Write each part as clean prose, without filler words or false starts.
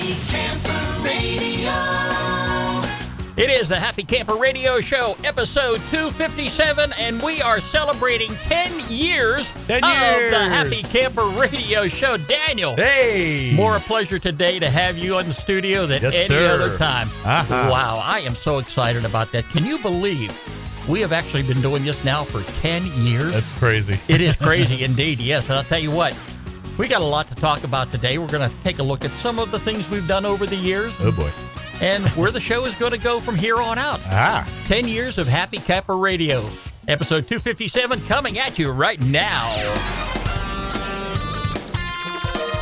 Happy Camper Radio. It is the Happy Camper Radio Show, episode 257, and we are celebrating 10 years of the Happy Camper Radio Show. Daniel. Hey! More a pleasure today to have you in the studio than any other time. Wow, I am so excited about that. Can you believe we have actually been doing this now for 10 years? That's crazy. It is crazy indeed, yes. And I'll tell you what, we got a lot to talk about today. We're going to take a look at some of the things we've done over the years. Oh, boy. And where the show is going to go from here on out. 10 years of Happy Camper Radio. Episode 257 coming at you right now.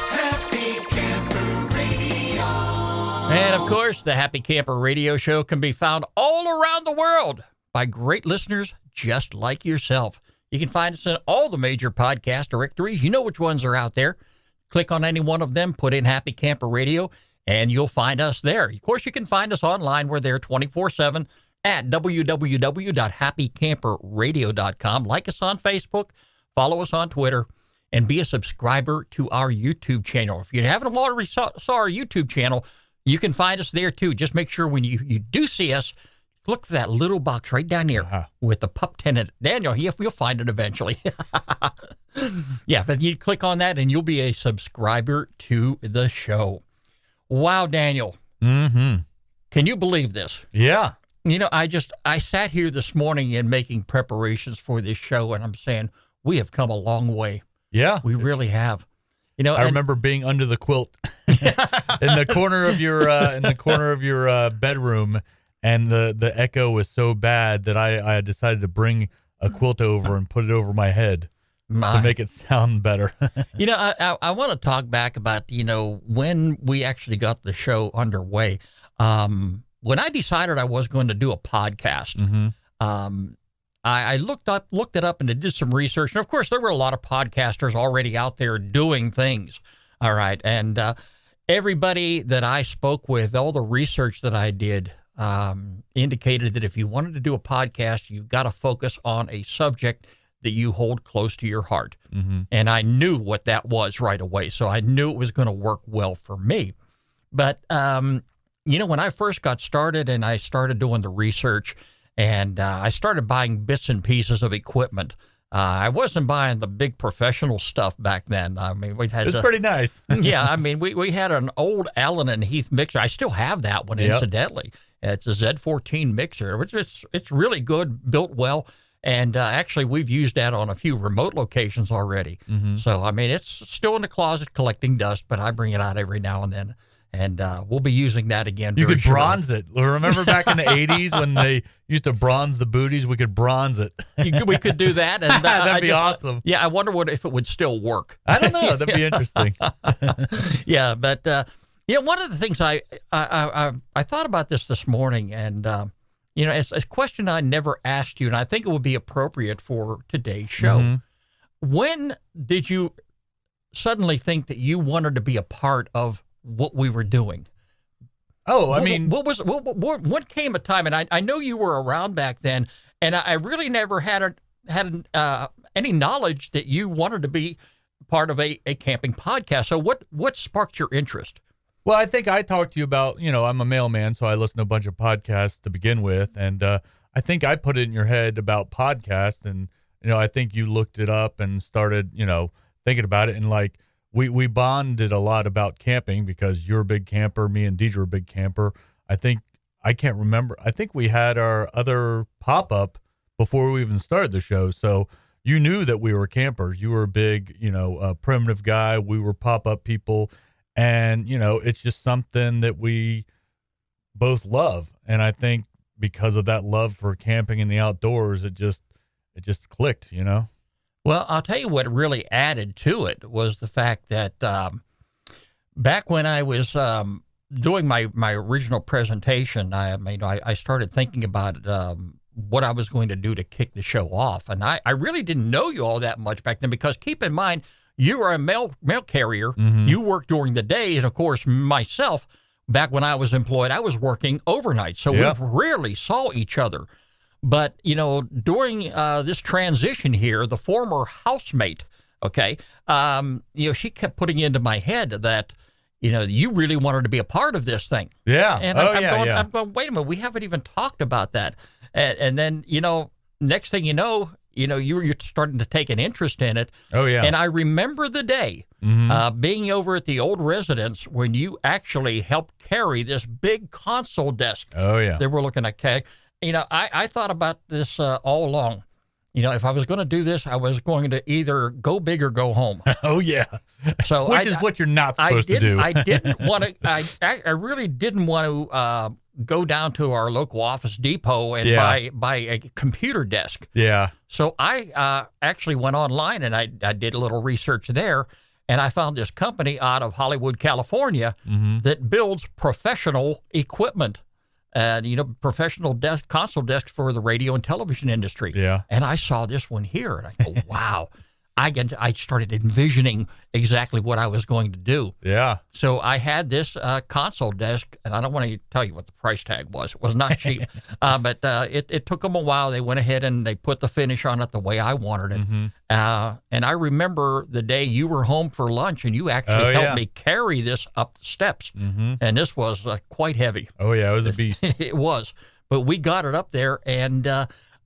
Happy Camper Radio. And, of course, the Happy Camper Radio Show can be found all around the world by great listeners just like yourself. You can find us in all the major podcast directories. You know which ones are out there. Click on any one of them, put in Happy Camper Radio, and you'll find us there. Of course, you can find us online. We're there 24/7 at www.happycamperradio.com. Like us on Facebook, follow us on Twitter, and be a subscriber to our YouTube channel. If you haven't already saw our YouTube channel, you can find us there too. Just make sure when you do see us, look for that little box right down there with the pup tent in it. Daniel, you'll find it eventually. Yeah, but you click on that and you'll be a subscriber to the show. Wow, Daniel. Mm-hmm. Can you believe this? Yeah. You know, I sat here this morning in making preparations for this show, and I'm saying we have come a long way. Yeah. We really have. You know, I remember being under the quilt in the corner of your bedroom, and the echo was so bad that I decided to bring a quilt over and put it over my head. To make it sound better. You know, I want to talk back about, when we actually got the show underway. When I decided I was going to do a podcast, I looked it up and did some research. And, of course, there were a lot of podcasters already out there doing things. All right. And everybody that I spoke with, all the research that I did, indicated that if you wanted to do a podcast, you've got to focus on a subject that you hold close to your heart. And I knew what that was right away. So I knew it was going to work well for me. But, when I first got started and I started doing the research and I started buying bits and pieces of equipment, I wasn't buying the big professional stuff back then. I mean, it was pretty nice. Yeah, I mean, we had an old Allen and Heath mixer. I still have that one, incidentally. It's a Z14 mixer, which it's really good, built well. And actually, we've used that on a few remote locations already. So, I mean, it's still in the closet collecting dust, but I bring it out every now and then. And we'll be using that again. You could bronze it. Remember back in the 80s when they used to bronze the booties? We could bronze it. We could do that. And that'd be awesome. Yeah, I wonder if it would still work. I don't know. That'd be interesting. Yeah, but, one of the things I thought about this morning, and it's a question I never asked you, and I think it would be appropriate for today's show. When did you suddenly think that you wanted to be a part of what we were doing? What came a time, and I know you were around back then, and I really never had any knowledge that you wanted to be part of a camping podcast. So what sparked your interest? Well, I think I talked to you about, I'm a mailman, so I listen to a bunch of podcasts to begin with. And I think I put it in your head about podcasts. And, I think you looked it up and started, thinking about it. And like, we bonded a lot about camping because you're a big camper. Me and Deidre are a big camper. I can't remember. I think we had our other pop-up before we even started the show. So you knew that we were campers. You were a big, primitive guy. We were pop-up people. And, it's just something that we both love. And I think because of that love for camping in the outdoors, it just clicked, Well, I'll tell you what really added to it was the fact that back when I was doing my original presentation, I started thinking about what I was going to do to kick the show off. And I really didn't know you all that much back then because keep in mind, you were a mail carrier. You worked during the day. And, of course, myself, back when I was employed, I was working overnight. So we rarely saw each other. But, during this transition here, the former housemate, she kept putting into my head that, you really wanted to be a part of this thing. Yeah. And I'm going, wait a minute, we haven't even talked about that. And then, next thing you know, you're starting to take an interest in it. Oh, yeah. And I remember the day being over at the old residence when you actually helped carry this big console desk. Oh, yeah. That we're looking at. I thought about this all along. If I was going to do this, I was going to either go big or go home. Oh, yeah. So Which is what you're not supposed to do. I didn't want to. I really didn't want to go down to our local Office Depot and buy a computer desk. Yeah. So I actually went online and I did a little research there, and I found this company out of Hollywood, California, that builds professional equipment. And, professional console desks for the radio and television industry. Yeah. And I saw this one here, and I go, wow. I started envisioning exactly what I was going to do. Yeah. So I had this console desk, and I don't want to tell you what the price tag was. It was not cheap. But it took them a while. They went ahead and they put the finish on it the way I wanted it. And I remember the day you were home for lunch, and you actually helped me carry this up the steps. And this was quite heavy. Oh, yeah, it was a beast. It was. But we got it up there, and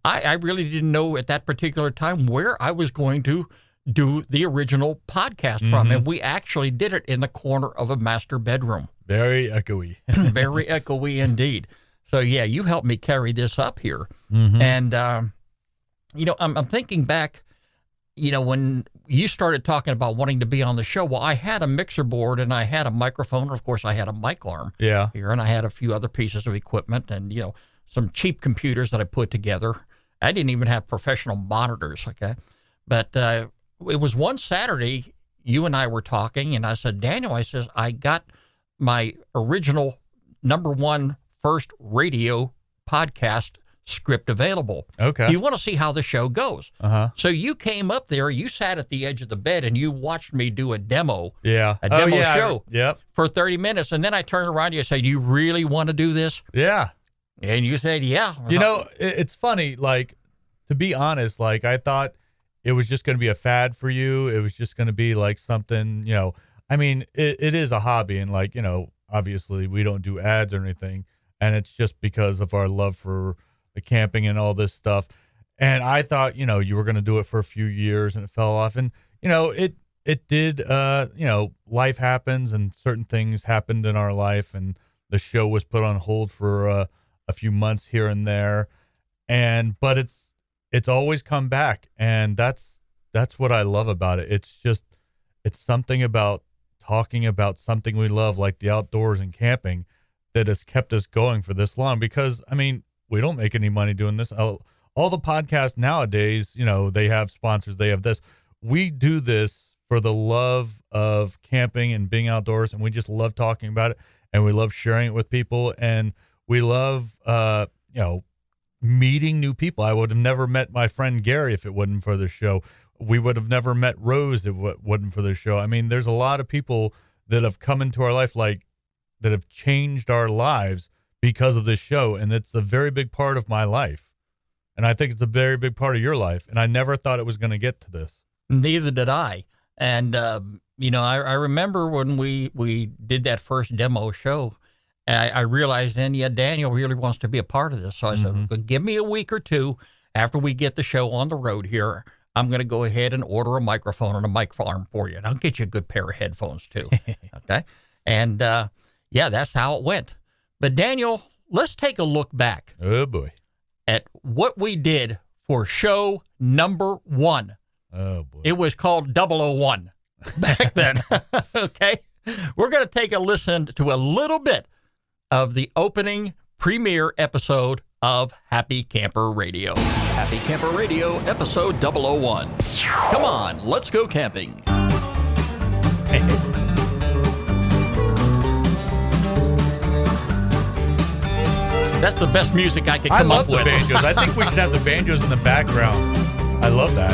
I really didn't know at that particular time where I was going to do the original podcast from. And we actually did it in the corner of a master bedroom. Very echoey. Very echoey indeed. So, yeah, you helped me carry this up here. And, I'm thinking back, when you started talking about wanting to be on the show, well, I had a mixer board and I had a microphone. And of course, I had a mic arm here, and I had a few other pieces of equipment and, some cheap computers that I put together. I didn't even have professional monitors, okay? But it was one Saturday, you and I were talking, and I said, Daniel, I says, I got my original #1 first radio podcast script available. Okay. Do you want to see how the show goes? So you came up there, you sat at the edge of the bed, and you watched me do a demo. Yeah. A demo show. Yep. For 30 minutes. And then I turned around to you and said, do you really want to do this? Yeah. And you said, yeah. It's funny, like, to be honest, like, I thought it was just going to be a fad for you. It was just going to be like something, I mean, it is a hobby, and like, obviously we don't do ads or anything, and it's just because of our love for the camping and all this stuff. And I thought, you were going to do it for a few years, and it fell off. And, it did, life happens, and certain things happened in our life, and the show was put on hold for a few months here and there. But it's always come back, and that's what I love about it. It's something about talking about something we love, like the outdoors and camping, that has kept us going for this long. Because, I mean, we don't make any money doing this. All the podcasts nowadays, they have sponsors, they have this. We do this for the love of camping and being outdoors, and we just love talking about it, and we love sharing it with people, and we love, meeting new people. I would have never met my friend Gary if it wasn't for the show. We would have never met Rose if it wasn't for the show. I mean, there's a lot of people that have come into our life, like, that have changed our lives because of this show. And it's a very big part of my life. And I think it's a very big part of your life. And I never thought it was going to get to this. Neither did I. And, I remember when we did that first demo show, I realized then, Daniel really wants to be a part of this. So I said, well, give me a week or two after we get the show on the road here. I'm going to go ahead and order a microphone and a mic arm for you. And I'll get you a good pair of headphones too. Okay. And, that's how it went. But Daniel, let's take a look back. Oh boy. At what we did for show #1. Oh boy. It was called 001 back then. Okay. We're going to take a listen to a little bit of the opening premiere episode of Happy Camper Radio. Happy Camper Radio, episode 001. Come on, let's go camping. That's the best music I could come up with. I love the banjos. I think we should have the banjos in the background. I love that.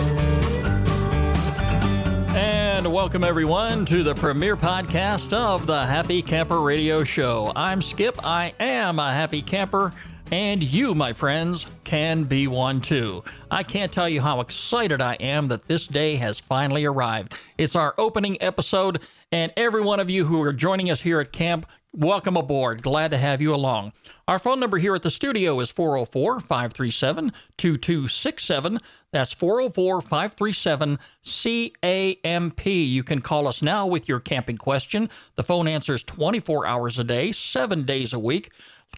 And welcome, everyone, to the premiere podcast of the Happy Camper Radio Show. I'm Skip. I am a happy camper, and you, my friends, can be one too. I can't tell you how excited I am that this day has finally arrived. It's our opening episode, And every one of you who are joining us here at camp, welcome aboard. Glad to have you along. Our phone number here at the studio is 404-537-2267. That's 404-537-CAMP. You can call us now with your camping question. The phone answers 24 hours a day, 7 days a week.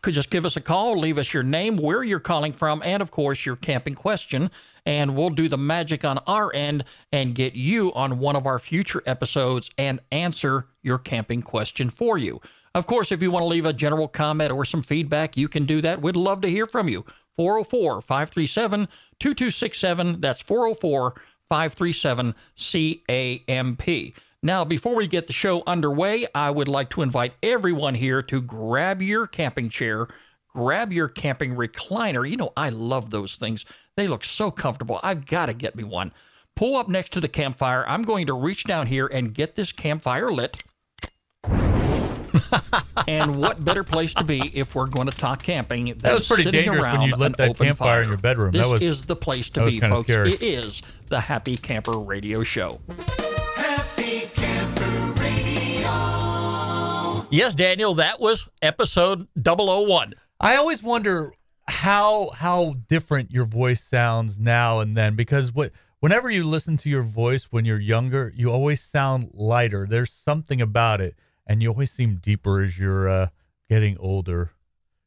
Could just give us a call, leave us your name, where you're calling from, and, of course, your camping question, and we'll do the magic on our end and get you on one of our future episodes and answer your camping question for you. Of course, if you want to leave a general comment or some feedback, you can do that. We'd love to hear from you. 404-537-2267. That's 404-537-CAMP. Now, before we get the show underway, I would like to invite everyone here to grab your camping chair, grab your camping recliner. You know, I love those things. They look so comfortable. I've got to get me one. Pull up next to the campfire. I'm going to reach down here and get this campfire lit. And what better place to be if we're going to talk camping than That was pretty sitting dangerous around when you lit an that open campfire fire. in your bedroom. This is the place to be, kinda folks. scary. It is the Happy Camper Radio Show. Happy Camper Radio. Yes, Daniel, that was episode 001. I always wonder how different your voice sounds now and then, because whenever you listen to your voice when you're younger, you always sound lighter. There's something about it, and you always seem deeper as you're getting older.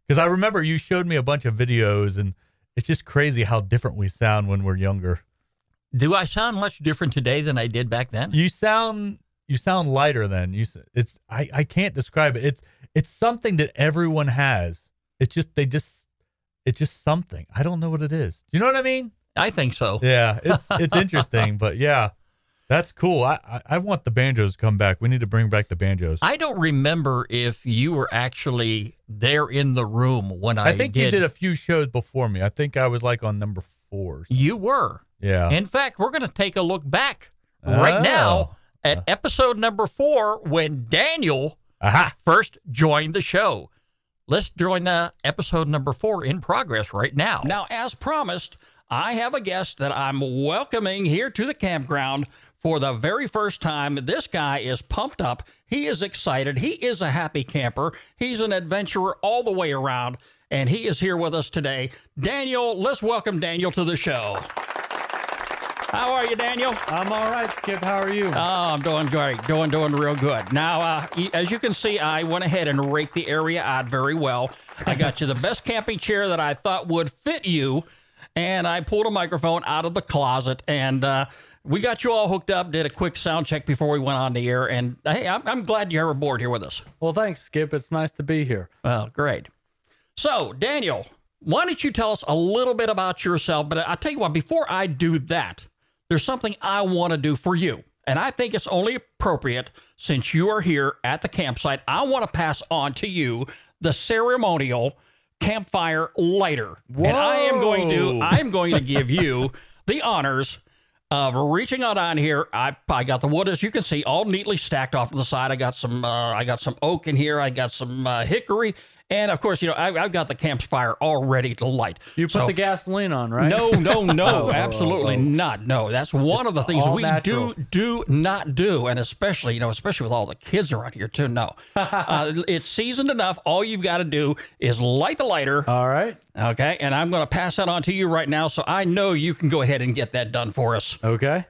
Because I remember you showed me a bunch of videos, and it's just crazy how different we sound when we're younger. Do I sound much different today than I did back then? You sound lighter then. I can't describe it. It's something that everyone has. It's just something. I don't know what it is. Do you know what I mean? I think so. Yeah, it's interesting, but yeah, that's cool. I want the banjos to come back. We need to bring back the banjos. I don't remember if you were actually there in the room when I think did. you did a few shows before me. I think I was like on number 4. You were. Yeah. In fact, we're going to take a look back right now at episode number 4 when Daniel first joined the show. Let's join episode number 4 in progress right now. Now, as promised, I have a guest that I'm welcoming here to the campground for the very first time. This guy is pumped up. He is excited. He is a happy camper. He's an adventurer all the way around, and he is here with us today. Daniel, let's welcome Daniel to the show. How are you, Daniel? I'm all right, Skip. How are you? Oh, I'm doing great. Doing real good. Now, as you can see, I went ahead and raked the area out very well. I got you the best camping chair that I thought would fit you, and I pulled a microphone out of the closet, and we got you all hooked up, did a quick sound check before we went on the air, and hey, I'm glad you're aboard here with us. Well, thanks, Skip. It's nice to be here. Well, great. So, Daniel, why don't you tell us a little bit about yourself? But I'll tell you what, before I do that, there's something I want to do for you, and I think it's only appropriate since you are here at the campsite. I want to pass on to you the ceremonial campfire lighter. Whoa. And I'm going to give you the honors of reaching out on here. I got the wood, as you can see, all neatly stacked off to the side. I got some oak in here. I got some hickory. And, of course, I've got the campfire all ready to light. You put the gasoline on, right? No, absolutely not. No, that's one of the things we do not do, and especially with all the kids around here, too. No. It's seasoned enough. All you've got to do is light the lighter. All right. Okay, and I'm going to pass that on to you right now, so I know you can go ahead and get that done for us. Okay.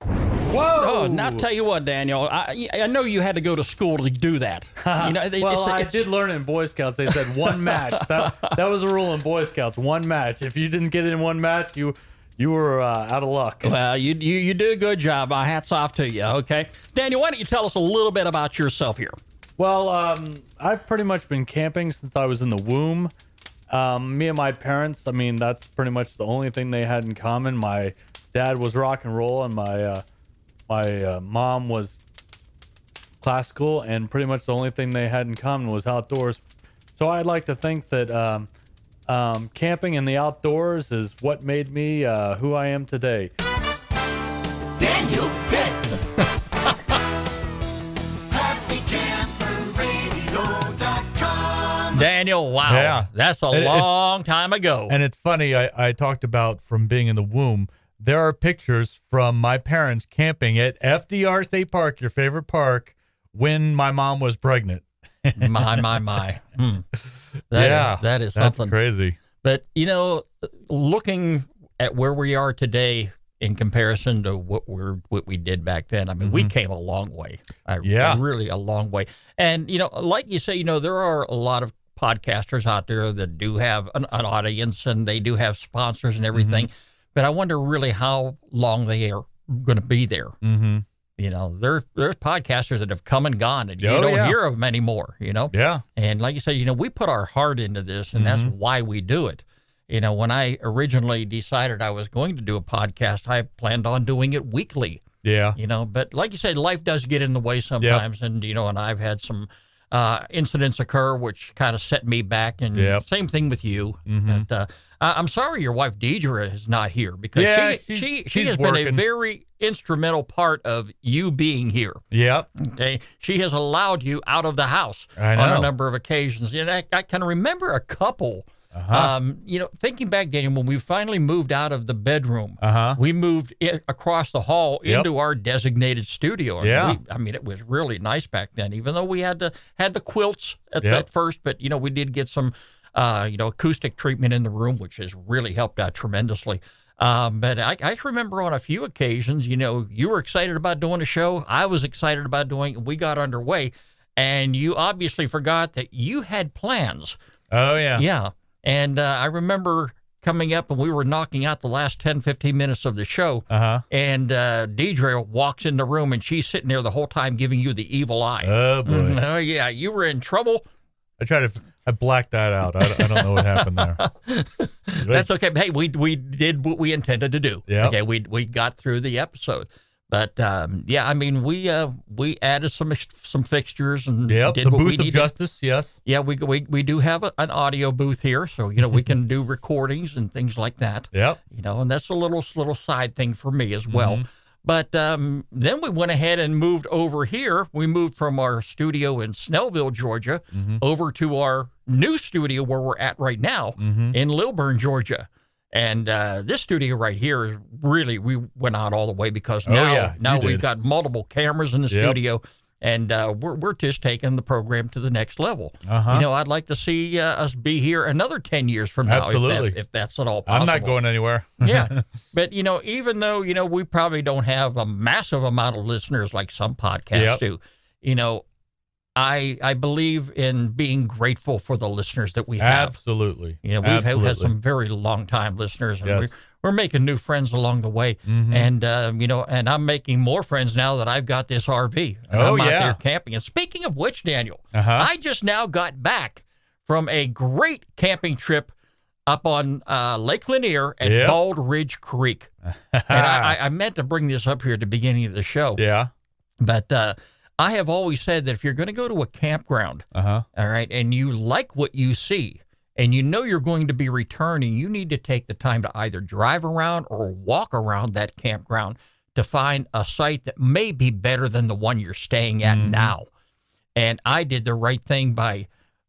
Whoa! Oh, now tell you what, Daniel, I know you had to go to school to do that. I did learn in Boy Scouts. They said one match. That was a rule in Boy Scouts. One match. If you didn't get it in one match, you were out of luck. Well, you did a good job. Hats off to you. Okay, Daniel, why don't you tell us a little bit about yourself here? Well, I've pretty much been camping since I was in the womb. Me and my parents, that's pretty much the only thing they had in common. My dad was rock and roll, and my mom was classical, and pretty much the only thing they had in common was outdoors. So I'd like to think that camping in the outdoors is what made me who I am today. Daniel Pitts. HappyCamperRadio.com. Daniel, wow. Yeah. That's a long time ago. And it's funny, I talked about from being in the womb. there are pictures from my parents camping at FDR State Park, your favorite park, when my mom was pregnant. My. That is that's something crazy. But, looking at where we are today in comparison to what we did back then, I mean, we came a long way. Really a long way. And, like you say, there are a lot of podcasters out there that do have an audience and they do have sponsors and everything. But I wonder really how long they are going to be there. There's podcasters that have come and gone, and you don't hear of them anymore, Yeah. And like you said, we put our heart into this, and that's why we do it. When I originally decided I was going to do a podcast, I planned on doing it weekly. Yeah. But like you said, life does get in the way sometimes, and, and I've had some incidents occur which kind of set me back, and same thing with you. But I'm sorry your wife Deidre is not here, because she has been a very instrumental part of you being here. Yep. Okay, she has allowed you out of the house on a number of occasions. I can remember a couple. Thinking back, Daniel, when we finally moved out of the bedroom, we moved across the hall into our designated studio. It was really nice back then, even though we had the quilts at first, but we did get some acoustic treatment in the room, which has really helped out tremendously. But I remember on a few occasions, you were excited about doing a show. I was excited about doing it. We got underway, and you obviously forgot that you had plans. Oh, yeah. Yeah. And I remember coming up, and we were knocking out the last 10, 15 minutes of the show. And Deidre walks in the room, and she's sitting there the whole time giving you the evil eye. Oh, boy. Oh, yeah. You were in trouble. I blacked that out. I don't know what happened there. That's okay. Hey, we did what we intended to do. Yeah. Okay, we got through the episode. But we added some fixtures and did the what booth we of needed. justice. Yes. Yeah, we do have an audio booth here, so we can do recordings and things like that. Yep. And that's a little side thing for me as well. But then we went ahead and moved over here. We moved from our studio in Snellville, Georgia, over to our new studio where we're at right now in Lilburn, Georgia. And this studio right here, really, we went out all the way, because now we've got multiple cameras in the studio, and we're just taking the program to the next level. I'd like to see us be here another 10 years from now, if that's at all possible. I'm not going anywhere. Yeah. But, even though, we probably don't have a massive amount of listeners like some podcasts do, I believe in being grateful for the listeners that we have. Absolutely. We've had some very long-time listeners, and we're making new friends along the way. And, and I'm making more friends now that I've got this RV. And I'm out there camping. And speaking of which, Daniel, I just now got back from a great camping trip up on Lake Lanier at Bald Ridge Creek. And I meant to bring this up here at the beginning of the show. Yeah. But I have always said that if you're going to go to a campground, all right, and you like what you see, and you're going to be returning, you need to take the time to either drive around or walk around that campground to find a site that may be better than the one you're staying at now. And I did the right thing by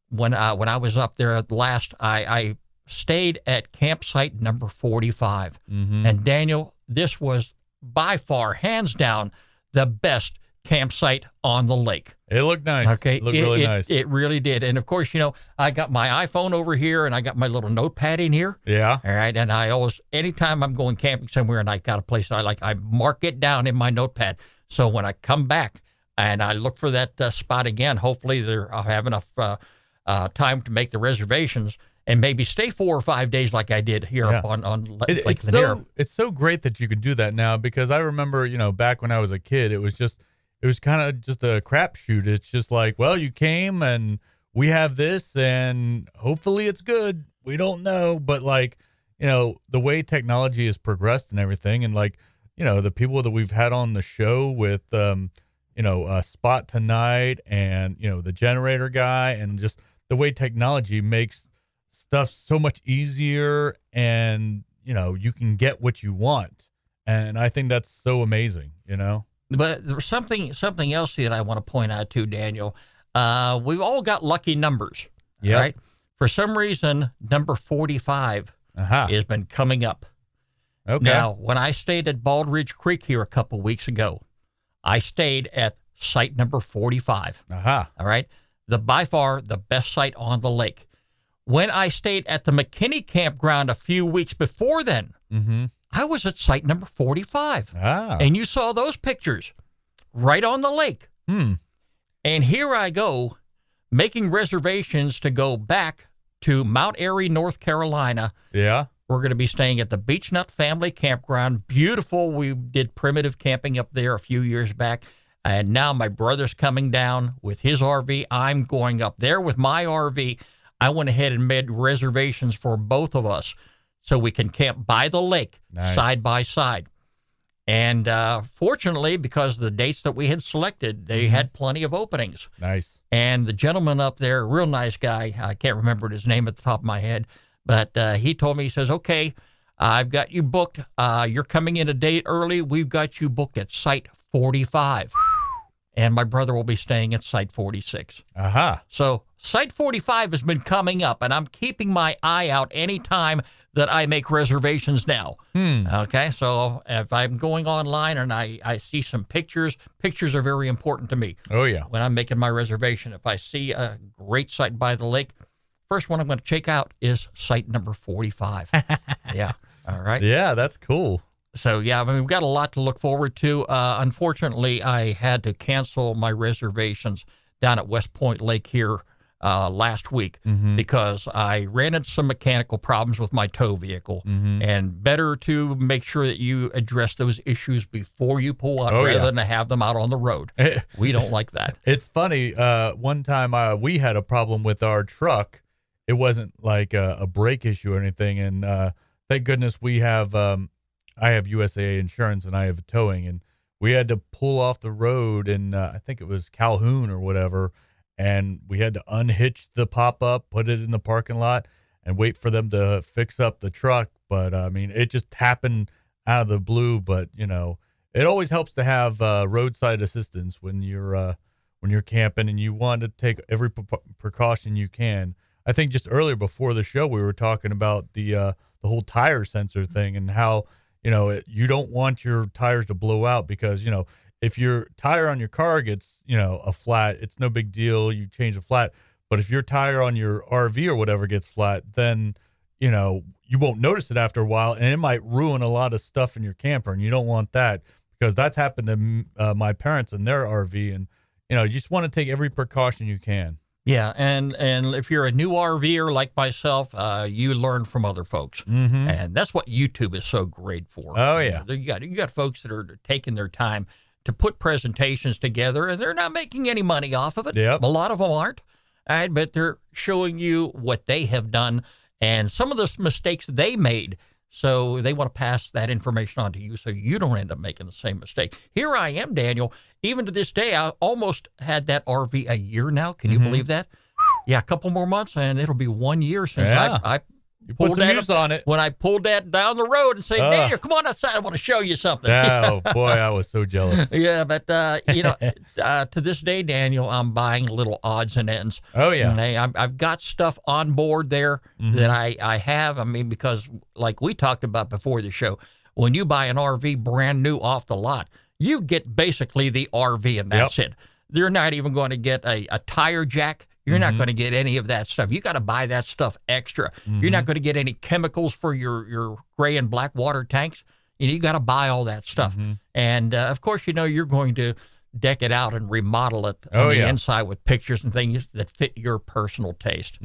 when I was up there at last, I stayed at campsite number 45. And Daniel, this was by far, hands down, the best campsite on the lake. It looked nice. Okay. It looked really nice. It really did. And of course, I got my iPhone over here, and I got my little notepad in here. Yeah. All right. And I always, anytime I'm going camping somewhere and I got a place I like, I mark it down in my notepad. So when I come back and I look for that spot again, hopefully I'll have enough time to make the reservations and maybe stay 4 or 5 days like I did here up on Lake Lanier. It's so great that you can do that now, because I remember, back when I was a kid, it was kind of just a crapshoot. It's just like, well, you came and we have this and hopefully it's good. We don't know. But the way technology has progressed and everything, and the people that we've had on the show with, Spot Tonight and, the generator guy, and just the way technology makes stuff so much easier, and, you can get what you want. And I think that's so amazing, But there's something else that I want to point out too, Daniel. We've all got lucky numbers, right? For some reason, number 45 has been coming up. Okay. Now, when I stayed at Bald Ridge Creek here a couple weeks ago, I stayed at site number 45. Aha. All right. By far the best site on the lake. When I stayed at the McKinney campground a few weeks before then, Mm-hmm. I was at site number 45. Ah. And you saw those pictures right on the lake. Hmm. And here I go making reservations to go back to Mount Airy, North Carolina. Yeah. We're going to be staying at the Beach Nut Family Campground. Beautiful. We did primitive camping up there a few years back. And now my brother's coming down with his RV. I'm going up there with my RV. I went ahead and made reservations for both of us so we can camp by the lake, Nice. side by side. And fortunately, because of the dates that we had selected, they had plenty of openings. Nice. And the gentleman up there, real nice guy, I can't remember his name at the top of my head, but he told me, he says, okay, I've got you booked. You're coming in a day early. We've got you booked at site 45. And my brother will be staying at site 46. Aha. So site 45 has been coming up, and I'm keeping my eye out anytime that I make reservations now. Okay, so if I'm going online and I see some pictures are very important to me Oh, yeah. when I'm making my reservation. If I see a great site by the lake, first one I'm going to check out is site number 45. Yeah, all right. Yeah, that's cool. So, yeah, I mean, we've got a lot to look forward to. Unfortunately, I had to cancel my reservations down at West Point Lake here last week because I ran into some mechanical problems with my tow vehicle. And better to make sure that you address those issues before you pull out rather than to have them out on the road. We don't like that. It's funny. One time we had a problem with our truck. It wasn't like a brake issue or anything. And thank goodness we have I have USAA insurance and I have towing. And we had to pull off the road in, I think it was Calhoun or whatever. And we had to unhitch the pop-up, put it in the parking lot, and wait for them to fix up the truck. But, I mean, it just happened out of the blue. But, you know, it always helps to have roadside assistance when you're camping and you want to take every precaution you can. I think just earlier before the show, we were talking about the whole tire sensor thing and how, you know, you don't want your tires to blow out because, you know, if your tire on your car gets, you know, a flat, it's no big deal. You change the flat. But if your tire on your RV or whatever gets flat, then, you know, you won't notice it after a while, and it might ruin a lot of stuff in your camper, and you don't want that because that's happened to my parents in their RV, and, you know, you just want to take every precaution you can. Yeah, and if you're a new RVer like myself, you learn from other folks, and that's what YouTube is so great for. Oh, yeah. You got folks that are taking their time to put presentations together, and they're not making any money off of it. Yep. A lot of them aren't, but they're showing you what they have done and some of the mistakes they made. So they want to pass that information on to you so you don't end up making the same mistake. Here I am, Daniel. Even to this day, I almost had that RV a year now. Can you believe that? Yeah, a couple more months, and it'll be 1 year since I You put some use on it. when I pulled that down the road and said, Daniel, come on outside. I want to show you something. Oh, boy, I was so jealous. Yeah, but, you know, to this day, Daniel, I'm buying little odds and ends. Oh, yeah. And I've got stuff on board there that I have. I mean, because like we talked about before the show, when you buy an RV brand new off the lot, you get basically the RV and that's it. You're not even going to get a tire jack. You're not going to get any of that stuff. You got to buy that stuff extra. You're not going to get any chemicals for your gray and black water tanks. You got to buy all that stuff. And, of course, you know, you're going to deck it out and remodel it on the inside with pictures and things that fit your personal taste.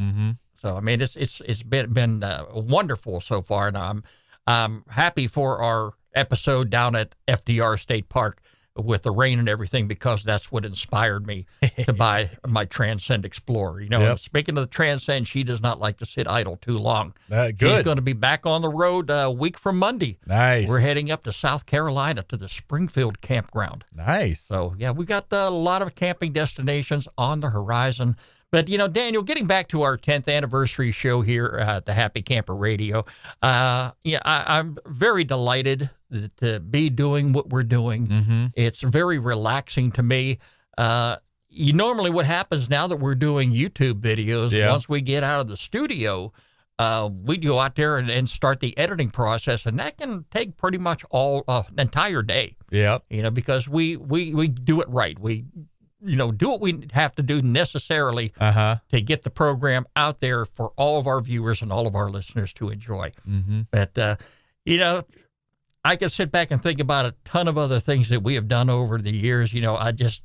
So, I mean, it's been wonderful so far. And I'm happy for our episode down at FDR State Park with the rain and everything, because that's what inspired me to buy my Transcend Explorer. You know, speaking of the Transcend, she does not like to sit idle too long. Good. She's going to be back on the road a week from Monday. Nice. We're heading up to South Carolina to the Springfield campground. Nice. So, yeah, we got a lot of camping destinations on the horizon. But, you know, Daniel, getting back to our 10th anniversary show here at the Happy Camper Radio, I'm very delighted to be doing what we're doing. It's very relaxing to me. Normally what happens now that we're doing YouTube videos, once we get out of the studio, we go out there and start the editing process, and that can take pretty much all an entire day. Yep. Because we do it right. We do what we have to do necessarily to get the program out there for all of our viewers and all of our listeners to enjoy. Mm-hmm. But I can sit back and think about a ton of other things that we have done over the years. I just,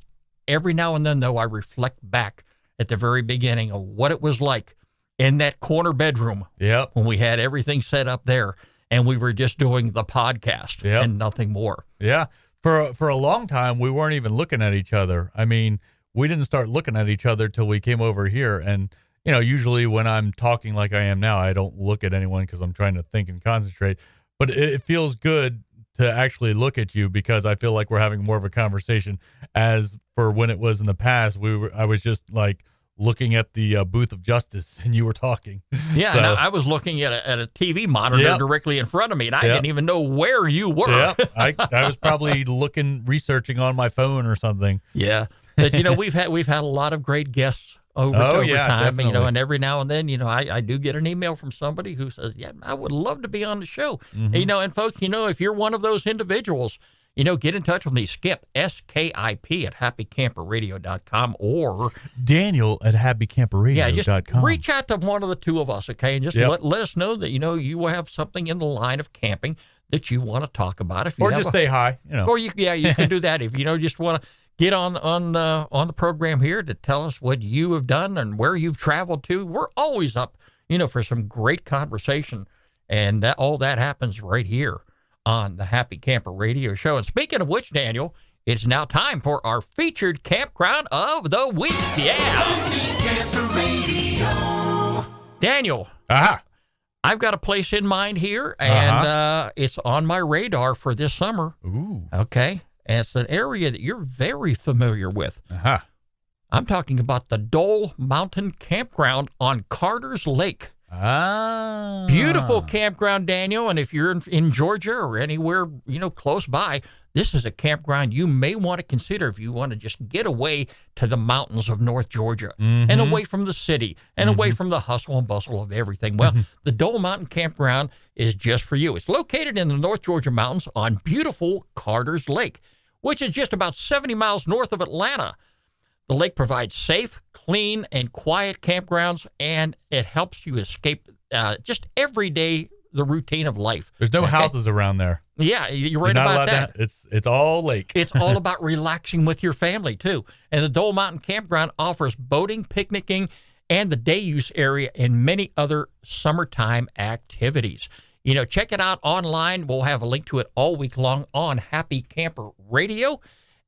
every now and then, though, I reflect back at the very beginning of what it was like in that corner bedroom when we had everything set up there and we were just doing the podcast and nothing more. Yeah. For a long time, we weren't even looking at each other. I mean, we didn't start looking at each other till we came over here. And, usually when I'm talking like I am now, I don't look at anyone because I'm trying to think and concentrate. But it feels good to actually look at you because I feel like we're having more of a conversation. As for when it was in the past, I was just like looking at the booth of justice and you were talking. Yeah, so, I was looking at a TV monitor directly in front of me, and I didn't even know where you were. Yeah, I was probably researching on my phone or something. Yeah, but we've had a lot of great guests over time, definitely. and every now and then, I do get an email from somebody who says, yeah, I would love to be on the show. Mm-hmm. And folks, if you're one of those individuals, get in touch with me, Skip, SKIP at happycamperradio.com or Daniel at happycamperradio.com. Yeah, just reach out to one of the two of us, okay? And just let us know that, you will have something in the line of camping that you want to talk about. If you or just say hi, Or you can do that if you just want to get on the program here to tell us what you have done and where you've traveled to. We're always up, for some great conversation, and all that happens right here on the Happy Camper Radio Show. And speaking of which, Daniel, it's now time for our featured campground of the week. Yeah. Happy Camper Radio. Daniel. I've got a place in mind here, and it's on my radar for this summer. Ooh. Okay. And it's an area that you're very familiar with. I'm talking about the Dole Mountain Campground on Carter's Lake. Beautiful campground, Daniel. And if you're in Georgia or anywhere, close by, this is a campground you may want to consider if you want to just get away to the mountains of North Georgia and away from the city and away from the hustle and bustle of everything. Well, the Dole Mountain Campground is just for you. It's located in the North Georgia mountains on beautiful Carter's Lake, which is just about 70 miles north of Atlanta. The lake provides safe, clean, and quiet campgrounds, and it helps you escape just every day the routine of life. There's no houses around there. Yeah, you're right about that. It's all lake. It's all about relaxing with your family, too. And the Dole Mountain Campground offers boating, picnicking, and the day use area and many other summertime activities. Check it out online. We'll have a link to it all week long on Happy Camper Radio.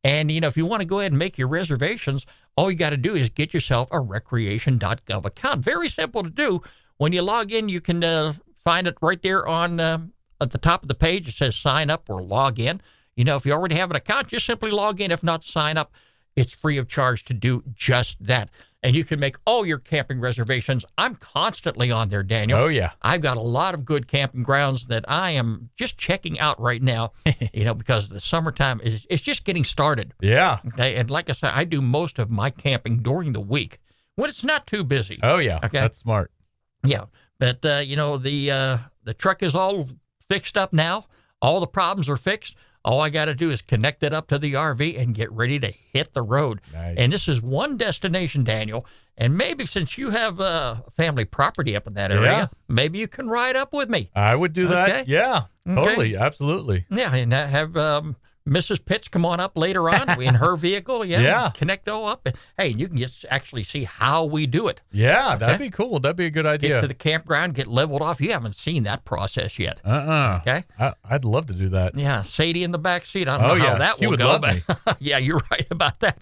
And, if you want to go ahead and make your reservations, all you got to do is get yourself a recreation.gov account. Very simple to do. When you log in, you can find it right there on at the top of the page. It says sign up or log in. If you already have an account, just simply log in. If not, sign up. It's free of charge to do just that. And you can make all your camping reservations. I'm constantly on there, Daniel. Oh, yeah. I've got a lot of good camping grounds that I am just checking out right now, because the summertime is just getting started. Yeah. Okay. And like I said, I do most of my camping during the week when it's not too busy. Oh, yeah. Okay. That's smart. Yeah. But, the truck is all fixed up now. All the problems are fixed. All I got to do is connect it up to the RV and get ready to hit the road. Nice. And this is one destination, Daniel. And maybe since you have family property up in that area, maybe you can ride up with me. I would do that. Yeah, totally. Absolutely. Yeah, and have Mrs. Pitts come on up later on in her vehicle. Yeah. Connect all up. And, hey, you can actually see how we do it. Yeah, that'd be cool. That'd be a good idea. Get to the campground, get leveled off. You haven't seen that process yet. Okay. I'd love to do that. Yeah, Sadie in the back seat. I don't know how that will go. Yeah, you're right about that.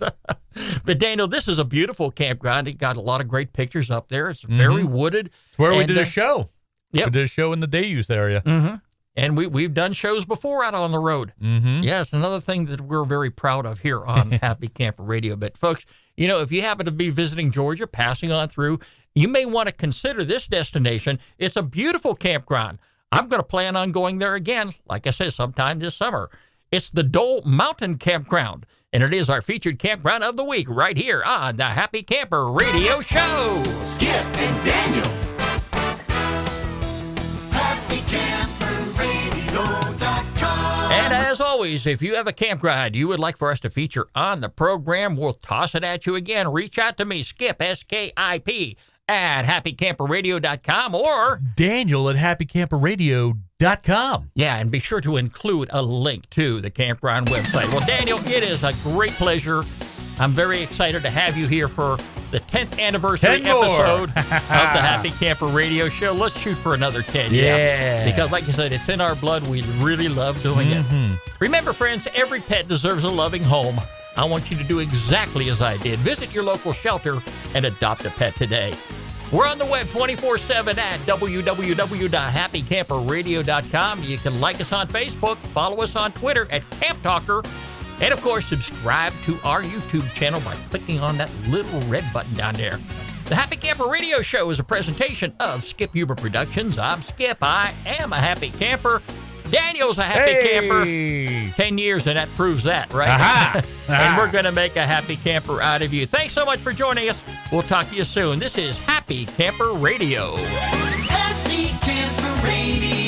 But, Daniel, this is a beautiful campground. It got a lot of great pictures up there. It's very wooded. It's where we did a show. Yep. We did a show in the day use area. And we've done shows before out on the road. Yeah, it's another thing that we're very proud of here on Happy Camper Radio. But, folks, if you happen to be visiting Georgia, passing on through, you may want to consider this destination. It's a beautiful campground. I'm going to plan on going there again, like I said, sometime this summer. It's the Dole Mountain Campground, and it is our featured campground of the week right here on the Happy Camper Radio Show. Skip and Daniel. And as always, if you have a campground you would like for us to feature on the program, we'll toss it at you again. Reach out to me, Skip, S-K-I-P, at happycamperradio.com or Daniel at happycamperradio.com. yeah, and be sure to include a link to the campground website. Well, Daniel, it is a great pleasure. I'm very excited to have you here for the 10th anniversary 10 more. episode of the Happy Camper Radio Show. Let's shoot for another 10. Yeah. Because like I said, it's in our blood. We really love doing it. Remember, friends, every pet deserves a loving home. I want you to do exactly as I did. Visit your local shelter and adopt a pet today. We're on the web 24/7 at www.happycamperradio.com. You can like us on Facebook, follow us on Twitter at Camp Talker, and of course, subscribe to our YouTube channel by clicking on that little red button down there. The Happy Camper Radio Show is a presentation of Skip Huber Productions. I'm Skip. I am a happy camper. Daniel's a happy camper. 10 years, and that proves that, right? Aha. And we're going to make a happy camper out of you. Thanks so much for joining us. We'll talk to you soon. This is Happy Camper Radio. Happy Camper Radio.